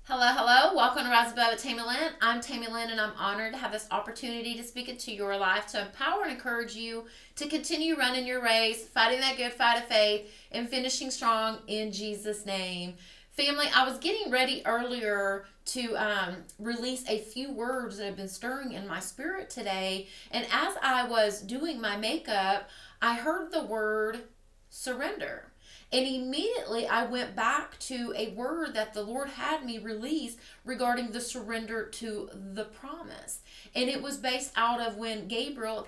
Hello, hello. Welcome to Rise Above with Tammy Lynn. I'm Tammy Lynn, and I'm honored to have this opportunity to speak into your life to empower and encourage you to continue running your race, fighting that good fight of faith, and finishing strong in Jesus' name. Family, I was getting ready earlier to release a few words that have been stirring in my spirit today, and as I was doing my makeup, I heard the word surrender. And immediately I went back to a word that the Lord had me release regarding the surrender to the promise. And it was based out of when Gabriel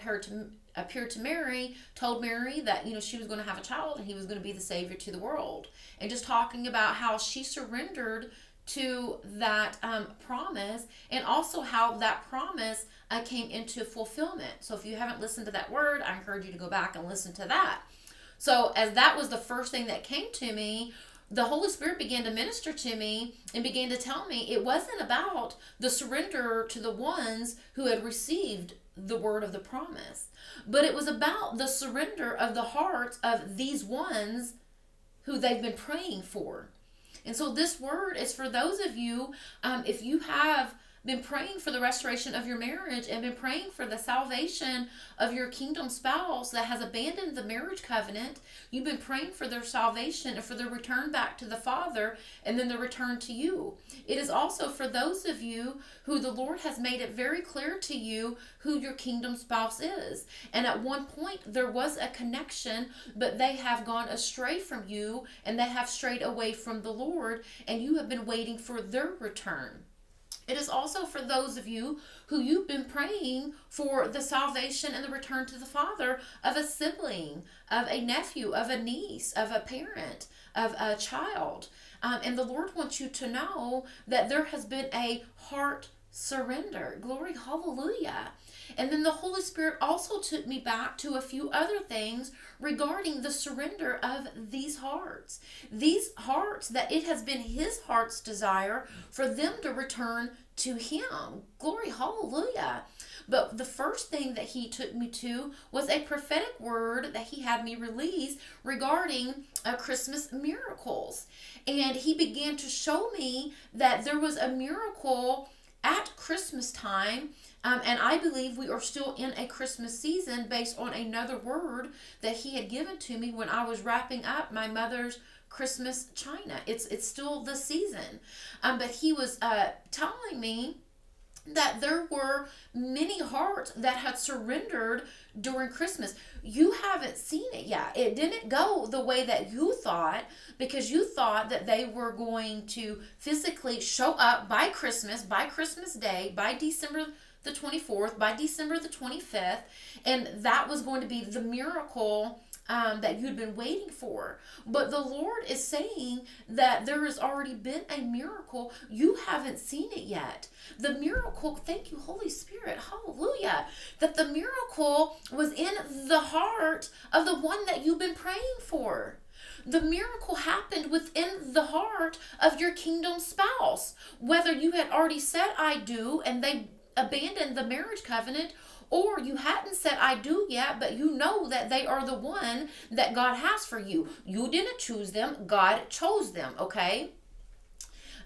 appeared to Mary, told Mary that she was going to have a child and he was going to be the savior to the world. And just talking about how she surrendered to that promise, and also how that promise came into fulfillment. So if you haven't listened to that word, I encourage you to go back and listen to that. So, as that was the first thing that came to me, the Holy Spirit began to minister to me and began to tell me it wasn't about the surrender to the ones who had received the word of the promise, but it was about the surrender of the hearts of these ones who they've been praying for. And so, this word is for those of you, if you have been praying for the restoration of your marriage and been praying for the salvation of your kingdom spouse that has abandoned the marriage covenant. You've been praying for their salvation and for their return back to the Father and then the return to you. It is also for those of you who the Lord has made it very clear to you who your kingdom spouse is. And at one point there was a connection, but they have gone astray from you and they have strayed away from the Lord, and you have been waiting for their return. It is also for those of you who you've been praying for the salvation and the return to the Father of a sibling, of a nephew, of a niece, of a parent, of a child. And the Lord wants you to know that there has been a heart surrender. Glory, hallelujah. And then the Holy Spirit also took me back to a few other things regarding the surrender of these hearts. These hearts that it has been His heart's desire for them to return to Him. Glory, hallelujah. But the first thing that He took me to was a prophetic word that He had me release regarding Christmas miracles. And He began to show me that there was a miracle at Christmas time. And I believe we are still in a Christmas season based on another word that He had given to me when I was wrapping up my mother's Christmas china. It's still the season. But He was telling me that there were many hearts that had surrendered during Christmas. You haven't seen it yet. It didn't go the way that you thought, because you thought that they were going to physically show up by Christmas Day, by December the 24th, by December the 25th, and that was going to be the miracle that you'd been waiting for. But the Lord is saying that there has already been a miracle. You haven't seen it yet. The miracle, thank you, Holy Spirit, hallelujah, that the miracle was in the heart of the one that you've been praying for. The miracle happened within the heart of your kingdom spouse. Whether you had already said, I do, and they abandoned the marriage covenant, or you hadn't said I do yet, but you know that they are the one that God has for you. You didn't choose them, God chose them, okay?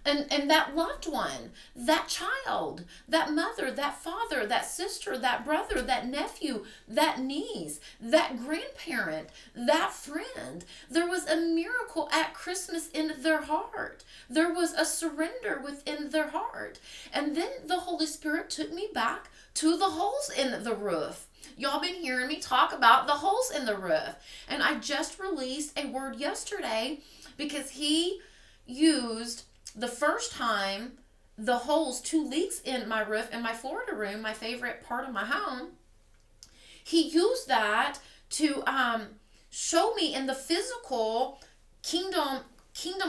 And that loved one, that child, that mother, that father, that sister, that brother, that nephew, that niece, that grandparent, that friend. There was a miracle at Christmas in their heart. There was a surrender within their heart. And then the Holy Spirit took me back to the holes in the roof. Y'all been hearing me talk about the holes in the roof. And I just released a word yesterday because He used the first time the holes, 2 leaks in my roof in my Florida room, my favorite part of my home. He used that to show me in the physical kingdom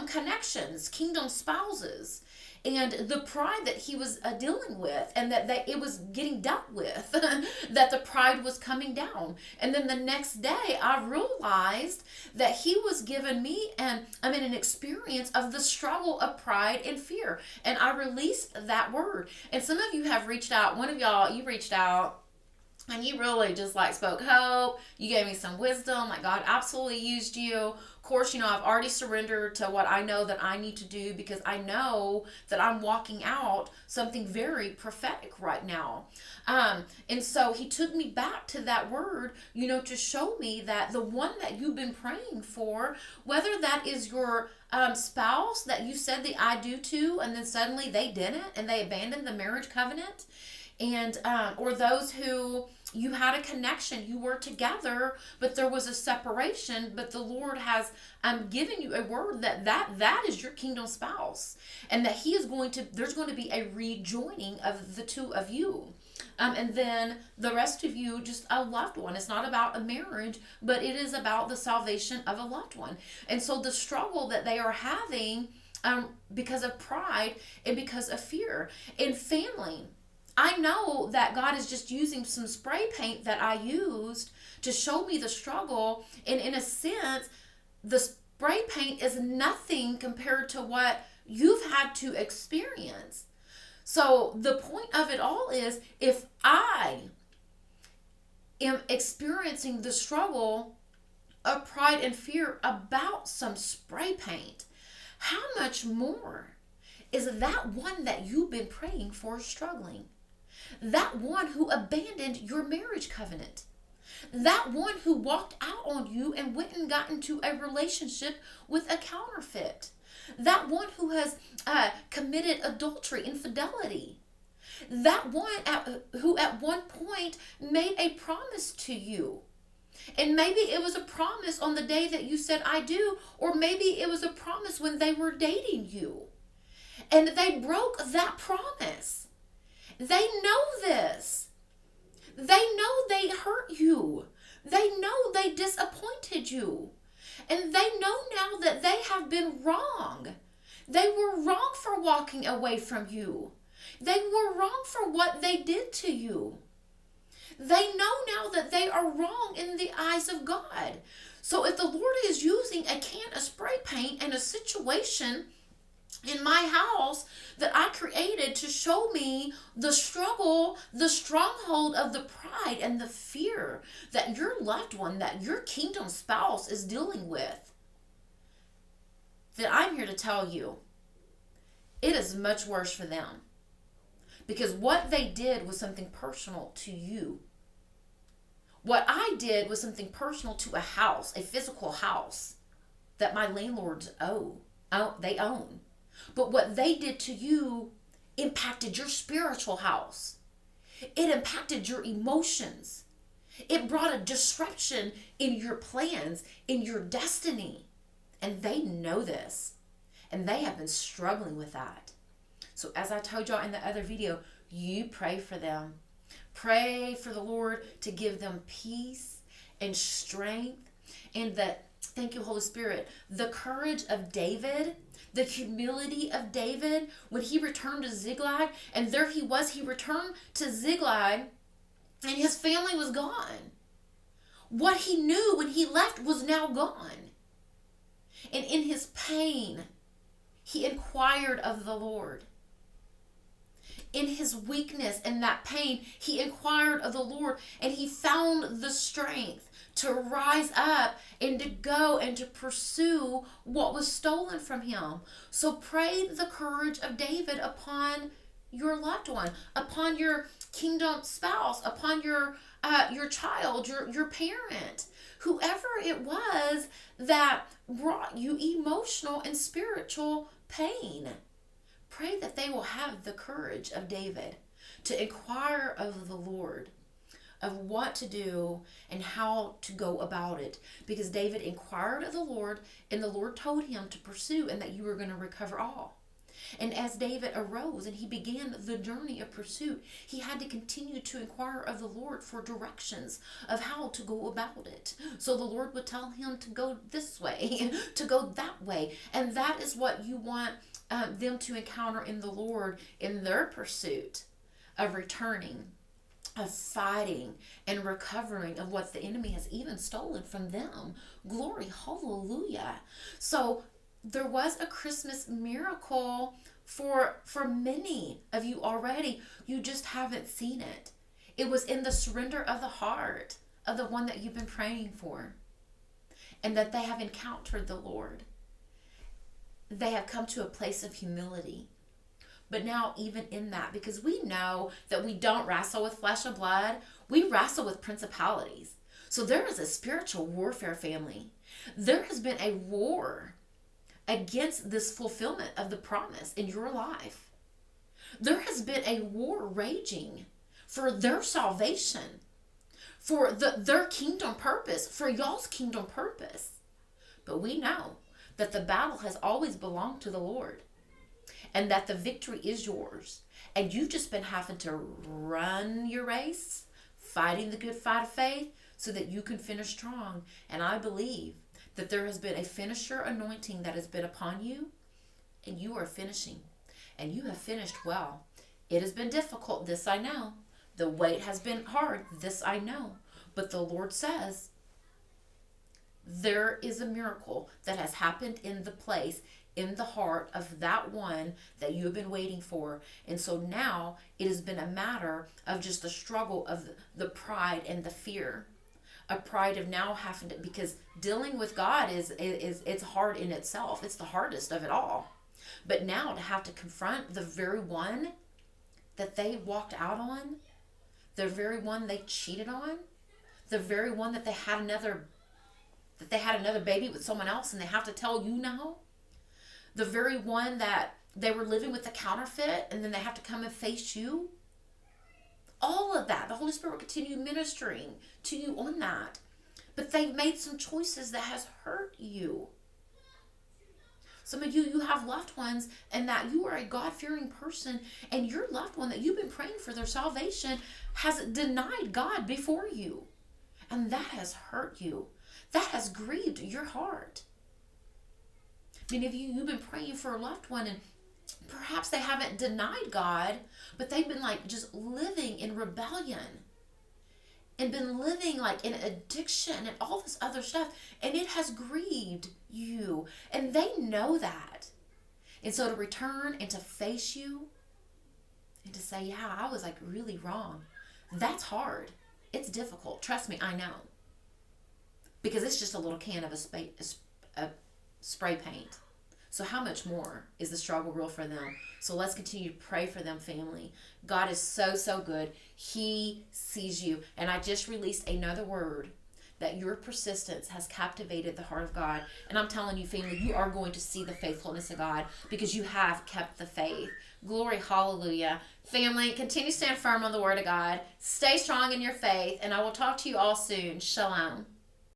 connections, kingdom spouses, and the pride that he was dealing with, and that it was getting dealt with, that the pride was coming down. And then the next day I realized that he was giving me an experience of the struggle of pride and fear, and I released that word. And some of you have reached out. One of y'all, you reached out And you really just like spoke hope. You gave me some wisdom. Like God absolutely used you. Of course, I've already surrendered to what I know that I need to do, because I know that I'm walking out something very prophetic right now. And so he took me back to that word, to show me that the one that you've been praying for, whether that is your spouse that you said the I do to, and then suddenly they didn't and they abandoned the marriage covenant, and or those who you had a connection, you were together, but there was a separation, but the Lord has given you a word that is your kingdom spouse, and that there's going to be a rejoining of the two of you. And then the rest of you, just a loved one. It's not about a marriage, but it is about the salvation of a loved one. And so the struggle that they are having, because of pride and because of fear in family, I know that God is just using some spray paint that I used to show me the struggle. And in a sense, the spray paint is nothing compared to what you've had to experience. So the point of it all is, if I am experiencing the struggle of pride and fear about some spray paint, how much more is that one that you've been praying for struggling? That one who abandoned your marriage covenant. That one who walked out on you and went and got into a relationship with a counterfeit. That one who has committed adultery, infidelity. That one who at one point made a promise to you. And maybe it was a promise on the day that you said I do, or maybe it was a promise when they were dating you. And they broke that promise. They know this. They know they hurt you. They know they disappointed you. And they know now that they have been wrong. They were wrong for walking away from you. They were wrong for what they did to you. They know now that they are wrong in the eyes of God. So if the Lord is using a can of spray paint and a situation in my house that I created to show me the struggle, the stronghold of the pride and the fear that your loved one, that your kingdom spouse is dealing with, then I'm here to tell you, it is much worse for them. Because what they did was something personal to you. What I did was something personal to a house, a physical house that my landlords they own. But what they did to you impacted your spiritual house. It impacted your emotions. It brought a disruption in your plans, in your destiny. And they know this. And they have been struggling with that. So as I told y'all in the other video, you pray for them. Pray for the Lord to give them peace and strength. And thank you, Holy Spirit, the courage of David, the humility of David when he returned to Ziklag. And there he was, he returned to Ziklag and his family was gone. What he knew when he left was now gone. And in his pain, he inquired of the Lord. In his weakness and that pain, he inquired of the Lord, and he found the strength to rise up and to go and to pursue what was stolen from him. So pray the courage of David upon your loved one, upon your kingdom spouse, upon your child, your parent, whoever it was that brought you emotional and spiritual pain. Pray that they will have the courage of David to inquire of the Lord of what to do and how to go about it. Because David inquired of the Lord, and the Lord told him to pursue and that you were going to recover all. And as David arose and he began the journey of pursuit, he had to continue to inquire of the Lord for directions of how to go about it. So the Lord would tell him to go this way, to go that way. And that is what you want them to encounter in the Lord in their pursuit of returning, of fighting and recovering of what the enemy has even stolen from them. Glory, hallelujah. So there was a Christmas miracle for many of you already. You just haven't seen it. It was in the surrender of the heart of the one that you've been praying for, and that they have encountered the Lord. They have come to a place of humility. But now, even in that, because we know that we don't wrestle with flesh and blood, we wrestle with principalities. So there is a spiritual warfare, family. There has been a war against this fulfillment of the promise in your life. There has been a war raging for their salvation, for their kingdom purpose, for y'all's kingdom purpose. But we know that the battle has always belonged to the Lord, and that the victory is yours. And you've just been having to run your race, fighting the good fight of faith, so that you can finish strong. And I believe that there has been a finisher anointing that has been upon you, and you are finishing. And you have finished well. It has been difficult, this I know. The wait has been hard, this I know. But the Lord says, there is a miracle that has happened in the place, in the heart of that one that you have been waiting for. And so now it has been a matter of just the struggle of the pride and the fear. A pride of now having to, because dealing with God is it's hard in itself. It's the hardest of it all. But now to have to confront the very one that they walked out on, the very one they cheated on, the very one that they had another baby with someone else and they have to tell you now, the very one that they were living with the counterfeit and then they have to come and face you. All of that, the Holy Spirit will continue ministering to you on that. But they've made some choices that has hurt you. Some of you have loved ones, and that you are a God-fearing person, and your loved one that you've been praying for their salvation has denied God before you. And that has hurt you. That has grieved your heart. Many of you, you've been praying for a loved one, and perhaps they haven't denied God, but they've been like just living in rebellion and been living like in addiction and all this other stuff. And it has grieved you. And they know that. And so to return and to face you and to say, yeah, I was like really wrong. That's hard. It's difficult. Trust me, I know. Because it's just a little can of a spray paint. So how much more is the struggle real for them? So let's continue to pray for them, family. God is so, so good. He sees you. And I just released another word that your persistence has captivated the heart of God. And I'm telling you, family, you are going to see the faithfulness of God because you have kept the faith. Glory, hallelujah. Family, continue to stand firm on the word of God. Stay strong in your faith. And I will talk to you all soon. Shalom.